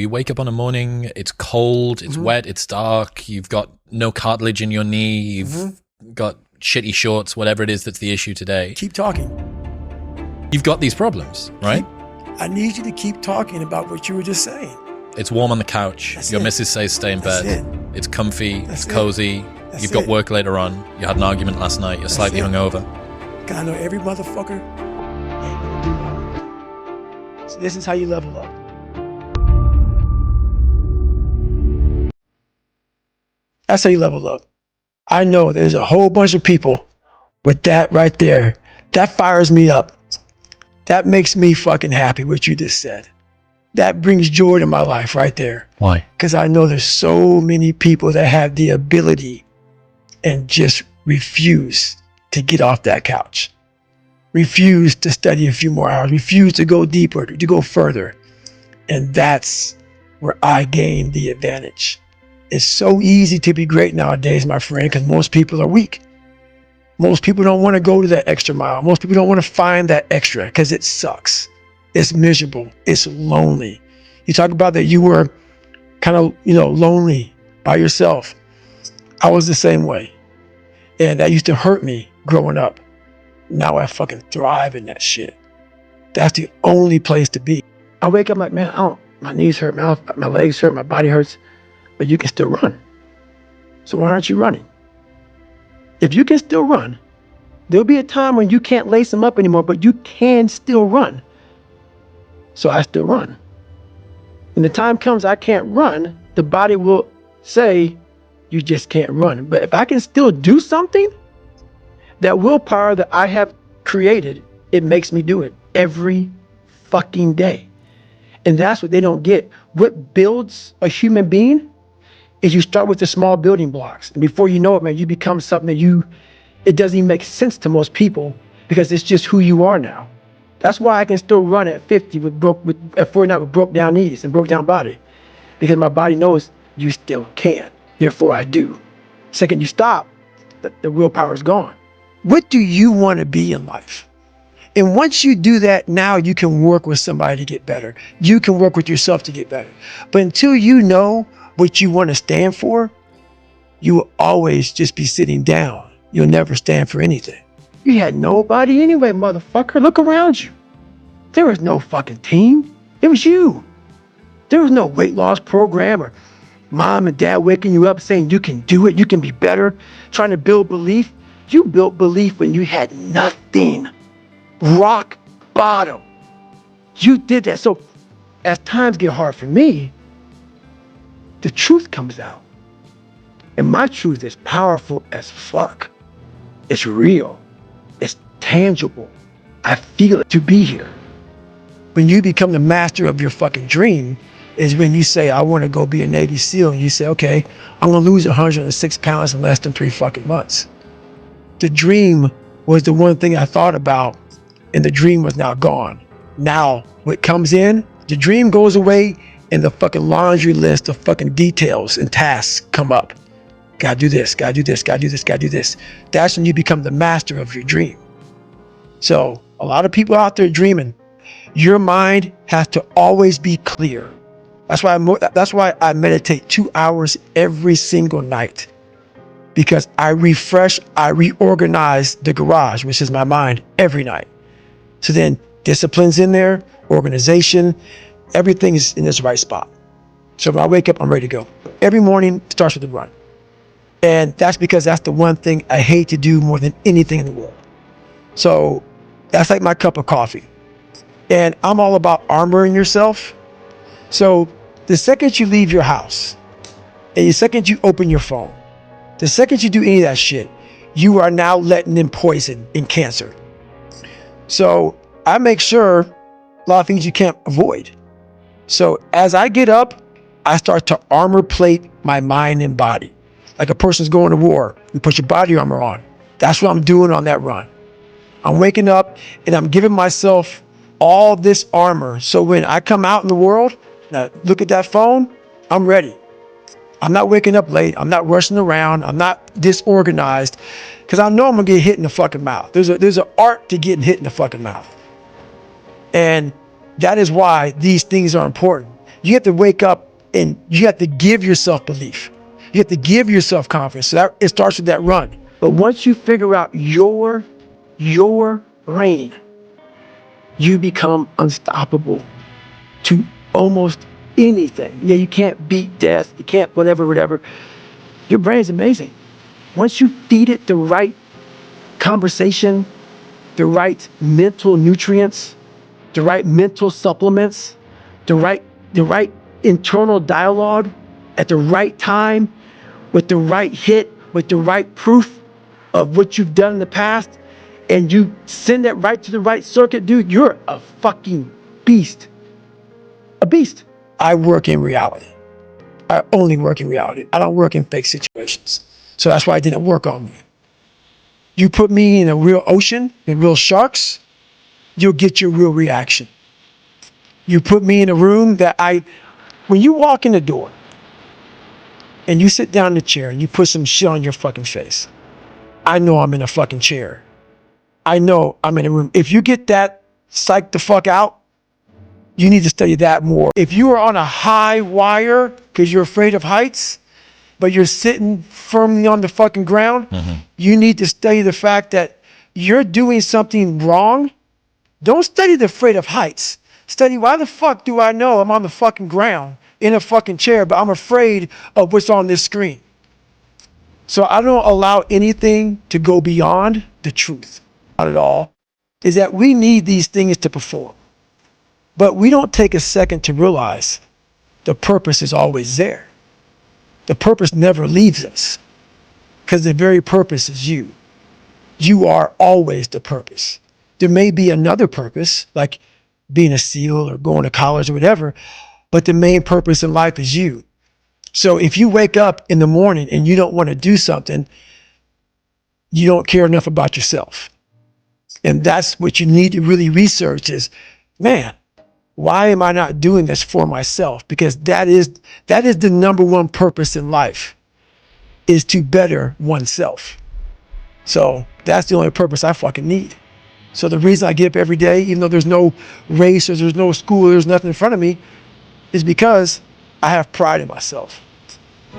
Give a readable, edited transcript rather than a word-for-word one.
You wake up on a morning, it's cold, it's wet, it's dark, you've got no cartilage in your knee, you've got shitty shorts, whatever it is that's the issue today. Keep talking. You've got these problems, right? I need you to keep talking about what you were just saying. It's warm on the couch. That's Your it. missus says stay in That's bed. it. It's comfy, That's it's it. cozy. That's You've got it. work later on. You had an argument last night. You're slightly it. hungover. Cause I know every motherfucker ain't gonna do that. So this is how you level up. That's how you level up. I know there's a whole bunch of people with that right there. That fires me up. That makes me fucking happy what you just said. That brings joy to my life right there. Why? Because I know there's so many people that have the ability and just refuse to get off that couch. Refuse to study a few more hours. Refuse to go deeper, to go further. And that's where I gain the advantage. It's so easy to be great nowadays, my friend, because most people are weak. Most people don't want to go to that extra mile. Most people don't want to find that extra because it sucks. It's miserable. It's lonely. You talk about that you were kind of, lonely by yourself. I was the same way. And that used to hurt me growing up. Now I fucking thrive in that shit. That's the only place to be. I wake up like, man, my knees hurt, my legs hurt, my body hurts, but you can still run. So why aren't you running? If you can still run, there'll be a time when you can't lace them up anymore, but you can still run. So I still run. When the time comes I can't run, the body will say, you just can't run. But if I can still do something, that willpower that I have created, it makes me do it every fucking day. And that's what they don't get. What builds a human being is you start with the small building blocks. And before you know it, man, you become something that it doesn't even make sense to most people because it's just who you are now. That's why I can still run at 50 at 49 with broke down knees and broke down body. Because my body knows you still can. Therefore I do. Second you stop, the willpower is gone. What do you want to be in life? And once you do that, now you can work with somebody to get better. You can work with yourself to get better. But until you know what you want to stand for, you will always just be sitting down. You'll never stand for anything. You had nobody anyway, motherfucker. Look around you. There was no fucking team. It was you. There was no weight loss program or mom and dad waking you up saying you can do it, you can be better, trying to build belief. You built belief when you had nothing. Rock bottom. You did that. So as times get hard for me, the truth comes out. And my truth is powerful as fuck. It's real. It's tangible. I feel it to be here. When you become the master of your fucking dream is when you say, I want to go be a Navy SEAL. And you say, okay, I'm going to lose 106 pounds in less than 3 fucking months. The dream was the one thing I thought about, and the dream was now gone. Now, what comes in, the dream goes away, and the fucking laundry list of fucking details and tasks come up. Gotta do this, gotta do this, gotta do this, gotta do this. That's when you become the master of your dream. So, a lot of people out there dreaming, your mind has to always be clear. That's why I meditate 2 hours every single night. Because I reorganize the garage, which is my mind, every night. So then discipline's in there, organization, everything is in its right spot. So when I wake up, I'm ready to go. Every morning starts with a run. And that's because that's the one thing I hate to do more than anything in the world. So that's like my cup of coffee. And I'm all about armoring yourself. So the second you leave your house, and the second you open your phone, the second you do any of that shit, you are now letting in poison and cancer. So I make sure a lot of things you can't avoid. So as I get up, I start to armor plate my mind and body. Like a person's going to war, you put your body armor on. That's what I'm doing on that run. I'm waking up and I'm giving myself all this armor. So when I come out in the world, now look at that phone, I'm ready. I'm not waking up late. I'm not rushing around. I'm not disorganized because I know I'm gonna get hit in the fucking mouth. There's an art to getting hit in the fucking mouth. And that is why these things are important. You have to wake up and you have to give yourself belief. You have to give yourself confidence. So that, it starts with that run. But once you figure out your lane, you become unstoppable to almost anything. Yeah, you can't beat death. You can't whatever. Your brain's amazing. Once you feed it the right conversation, the right mental nutrients, the right mental supplements, the right internal dialogue at the right time, with the right hit, with the right proof of what you've done in the past, and you send that right to the right circuit, dude, you're a fucking beast. A beast. I work in reality. I only work in reality. I don't work in fake situations. So that's why it didn't work on me. You put me in a real ocean, in real sharks, you'll get your real reaction. You put me in a room when you walk in the door and you sit down in the chair and you put some shit on your fucking face, I know I'm in a fucking chair. I know I'm in a room. If you get that psyched the fuck out, you need to study that more. If you are on a high wire because you're afraid of heights, but you're sitting firmly on the fucking ground, you need to study the fact that you're doing something wrong. Don't study the afraid of heights. Study, why the fuck do I know I'm on the fucking ground in a fucking chair, but I'm afraid of what's on this screen? So I don't allow anything to go beyond the truth. Not at all. Is that we need these things to perform. But we don't take a second to realize the purpose is always there. The purpose never leaves us because the very purpose is you. You are always the purpose. There may be another purpose, like being a SEAL or going to college or whatever, but the main purpose in life is you. So if you wake up in the morning and you don't want to do something, you don't care enough about yourself. And that's what you need to really research is, man, why am I not doing this for myself? Because that is the number one purpose in life, is to better oneself. So that's the only purpose I fucking need. So the reason I get up every day, even though there's no race or there's no school, there's nothing in front of me, is because I have pride in myself.